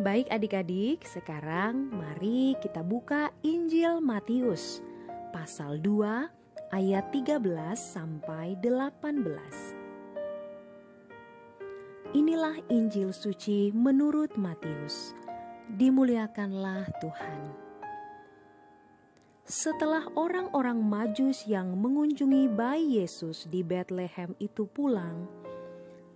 Baik adik-adik, sekarang mari kita buka Injil Matius pasal 2 ayat 13 sampai 18. Inilah Injil suci menurut Matius. Dimuliakanlah Tuhan. Setelah orang-orang Majus yang mengunjungi bayi Yesus di Betlehem itu pulang,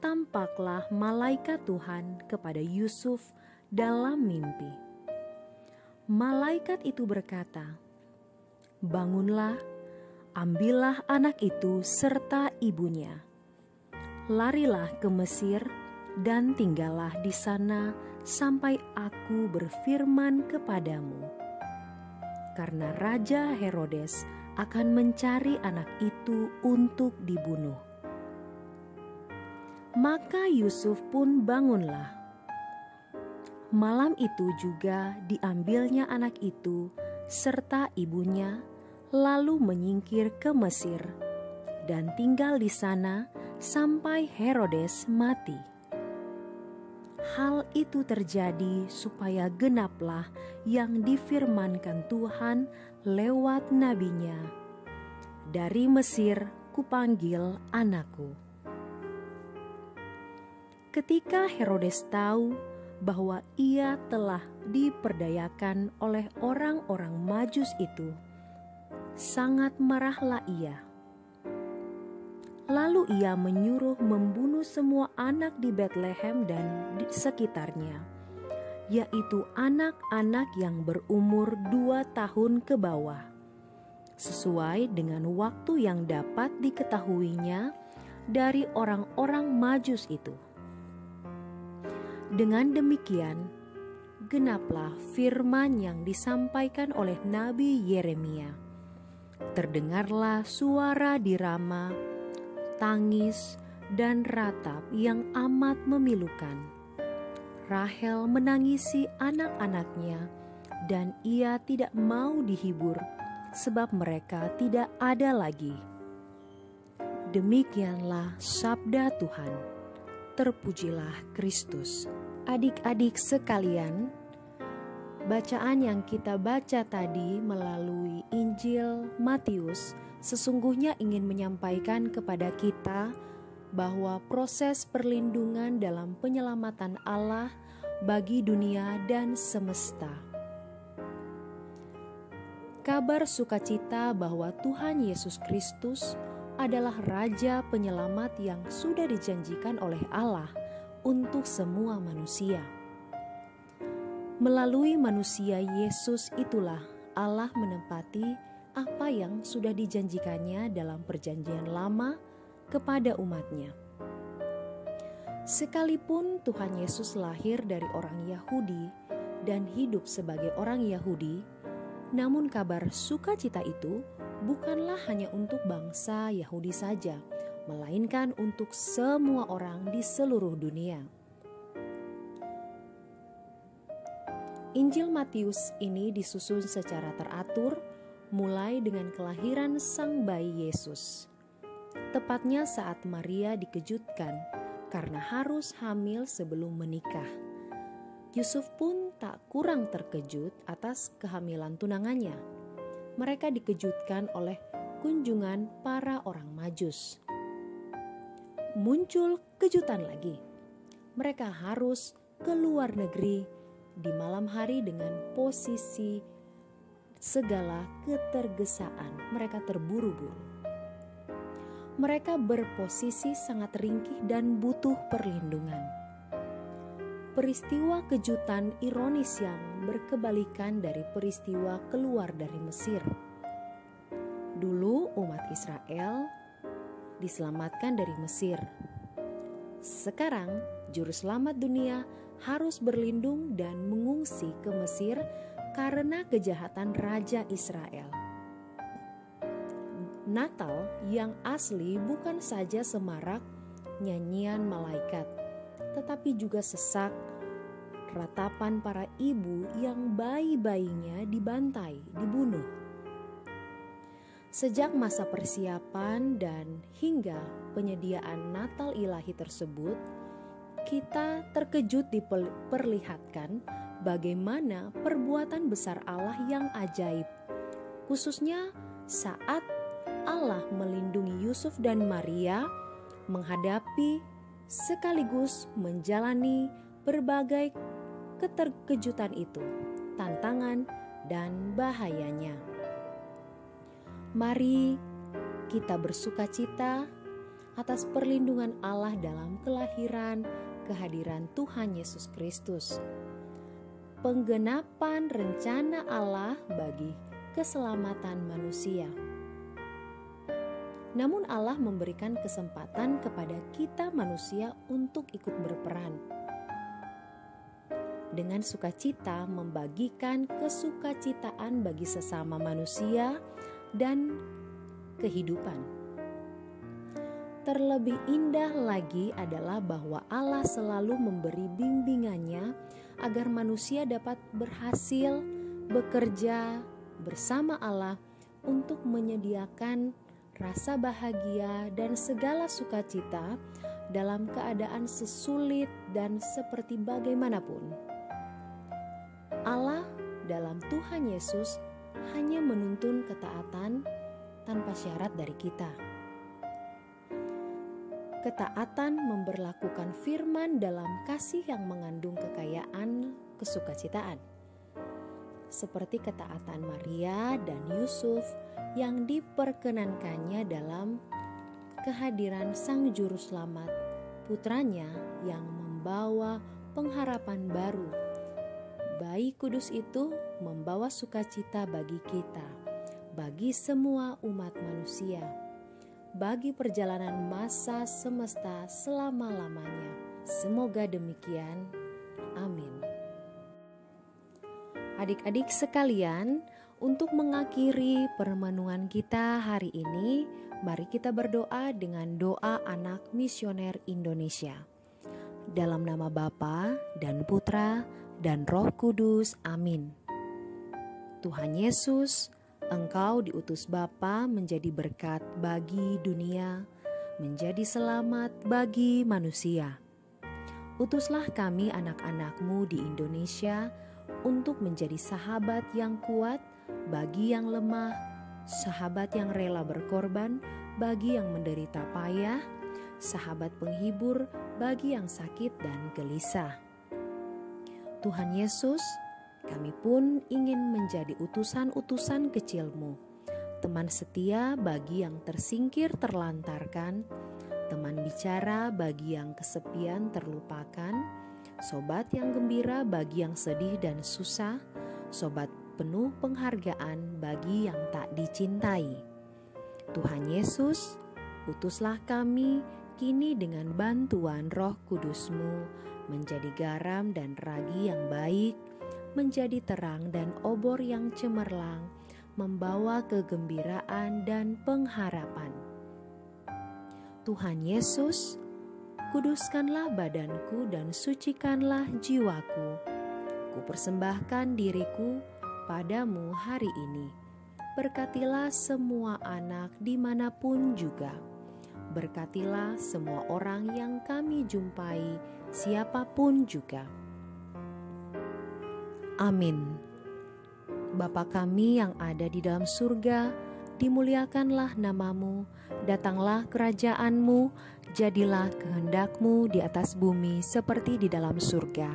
tampaklah malaikat Tuhan kepada Yusuf dalam mimpi. Malaikat itu berkata, "Bangunlah, ambillah anak itu serta ibunya. Larilah ke Mesir dan tinggallah di sana sampai aku berfirman kepadamu. Karena Raja Herodes akan mencari anak itu untuk dibunuh." Maka Yusuf pun bangunlah. Malam itu juga diambilnya anak itu serta ibunya, lalu menyingkir ke Mesir dan tinggal di sana sampai Herodes mati. Hal itu terjadi supaya genaplah yang difirmankan Tuhan lewat nabinya, "Dari Mesir kupanggil anakku." Ketika Herodes tahu bahwa ia telah diperdayakan oleh orang-orang Majus itu, sangat marahlah ia. Lalu ia menyuruh membunuh semua anak di Betlehem dan di sekitarnya, yaitu anak-anak yang berumur 2 tahun ke bawah, sesuai dengan waktu yang dapat diketahuinya dari orang-orang Majus itu. Dengan demikian, genaplah firman yang disampaikan oleh Nabi Yeremia. Terdengarlah suara di Rama, tangis dan ratap yang amat memilukan. Rahel menangisi anak-anaknya, dan ia tidak mau dihibur, sebab mereka tidak ada lagi. Demikianlah sabda Tuhan. Terpujilah Kristus. Adik-adik sekalian, bacaan yang kita baca tadi melalui Injil Matius sesungguhnya ingin menyampaikan kepada kita bahwa proses perlindungan dalam penyelamatan Allah bagi dunia dan semesta. Kabar sukacita bahwa Tuhan Yesus Kristus adalah Raja Penyelamat yang sudah dijanjikan oleh Allah untuk semua manusia. Melalui manusia Yesus itulah Allah menepati apa yang sudah dijanjikannya dalam perjanjian lama kepada umatnya. Sekalipun Tuhan Yesus lahir dari orang Yahudi dan hidup sebagai orang Yahudi, namun kabar sukacita itu bukanlah hanya untuk bangsa Yahudi saja, melainkan untuk semua orang di seluruh dunia. Injil Matius ini disusun secara teratur, mulai dengan kelahiran sang bayi Yesus. Tepatnya saat Maria dikejutkan karena harus hamil sebelum menikah. Yusuf pun tak kurang terkejut atas kehamilan tunangannya. Mereka dikejutkan oleh kunjungan para orang Majus. Muncul kejutan lagi. Mereka harus ke luar negeri di malam hari dengan posisi segala ketergesaan. Mereka terburu-buru. Mereka berposisi sangat ringkih dan butuh perlindungan. Peristiwa kejutan ironis yang berkebalikan dari peristiwa keluar dari Mesir. Dulu umat Israel diselamatkan dari Mesir. Sekarang juru selamat dunia harus berlindung dan mengungsi ke Mesir karena kejahatan Raja Israel. Natal yang asli bukan saja semarak nyanyian malaikat, tetapi juga sesak ratapan para ibu yang bayi-bayinya dibantai, dibunuh. Sejak masa persiapan dan hingga penyediaan Natal ilahi tersebut, kita terkejut diperlihatkan bagaimana perbuatan besar Allah yang ajaib, khususnya saat Allah melindungi Yusuf dan Maria menghadapi sekaligus menjalani berbagai keterkejutan itu, tantangan dan bahayanya. Mari kita bersukacita atas perlindungan Allah dalam kelahiran kehadiran Tuhan Yesus Kristus, penggenapan rencana Allah bagi keselamatan manusia. Namun Allah memberikan kesempatan kepada kita manusia untuk ikut berperan. Dengan sukacita membagikan kesukacitaan bagi sesama manusia dan kehidupan. Terlebih indah lagi adalah bahwa Allah selalu memberi bimbingannya agar manusia dapat berhasil bekerja bersama Allah untuk menyediakan rasa bahagia dan segala sukacita dalam keadaan sesulit dan seperti bagaimanapun. Allah dalam Tuhan Yesus hanya menuntun ketaatan tanpa syarat dari kita. Ketaatan memberlakukan firman dalam kasih yang mengandung kekayaan kesukacitaan. Seperti ketaatan Maria dan Yusuf yang diperkenankannya dalam kehadiran Sang Juru Selamat, putranya yang membawa pengharapan baru. Bayi kudus itu membawa sukacita bagi kita, bagi semua umat manusia, bagi perjalanan masa semesta selama-lamanya. Semoga demikian. Amin. Adik-adik sekalian, untuk mengakhiri permenungan kita hari ini, mari kita berdoa dengan doa anak misioner Indonesia. Dalam nama Bapa dan Putra dan Roh Kudus. Amin. Tuhan Yesus, Engkau diutus Bapa menjadi berkat bagi dunia, menjadi selamat bagi manusia. Utuslah kami anak-anak-Mu di Indonesia untuk menjadi sahabat yang kuat bagi yang lemah, sahabat yang rela berkorban bagi yang menderita payah, sahabat penghibur bagi yang sakit dan gelisah. Tuhan Yesus, kami pun ingin menjadi utusan-utusan kecil-Mu, teman setia bagi yang tersingkir terlantarkan, teman bicara bagi yang kesepian terlupakan, sobat yang gembira bagi yang sedih dan susah, sobat penuh penghargaan bagi yang tak dicintai. Tuhan Yesus, utuslah kami kini dengan bantuan Roh Kudus-Mu menjadi garam dan ragi yang baik, menjadi terang dan obor yang cemerlang, membawa kegembiraan dan pengharapan. Tuhan Yesus, kuduskanlah badanku dan sucikanlah jiwaku. Kupersembahkan diriku padamu hari ini. Berkatilah semua anak dimanapun juga. Berkatilah semua orang yang kami jumpai, siapapun juga. Amin. Bapa kami yang ada di dalam surga, dimuliakanlah nama-Mu, datanglah kerajaan-Mu, jadilah kehendak-Mu di atas bumi seperti di dalam surga.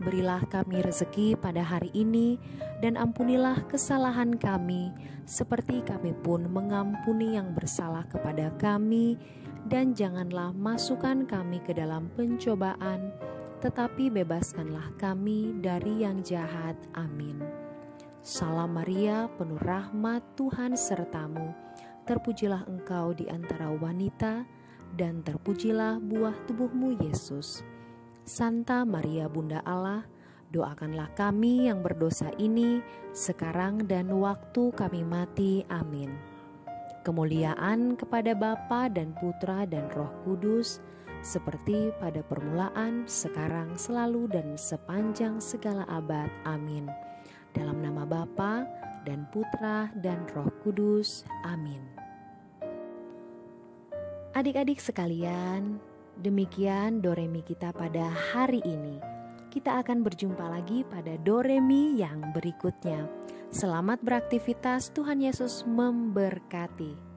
Berilah kami rezeki pada hari ini, dan ampunilah kesalahan kami, seperti kami pun mengampuni yang bersalah kepada kami, dan janganlah masukkan kami ke dalam pencobaan, tetapi bebaskanlah kami dari yang jahat. Amin. Salam Maria, penuh rahmat, Tuhan sertamu. Terpujilah engkau di antara wanita, dan terpujilah buah tubuhmu Yesus. Santa Maria Bunda Allah, doakanlah kami yang berdosa ini, sekarang dan waktu kami mati. Amin. Kemuliaan kepada Bapa dan Putra dan Roh Kudus, seperti pada permulaan, sekarang, selalu, dan sepanjang segala abad. Amin. Dalam nama Bapa dan Putra dan Roh Kudus. Amin. Adik-adik sekalian, Demikian Doremi kita pada hari ini. Kita akan berjumpa lagi pada Doremi yang berikutnya. Selamat beraktivitas, Tuhan Yesus memberkati.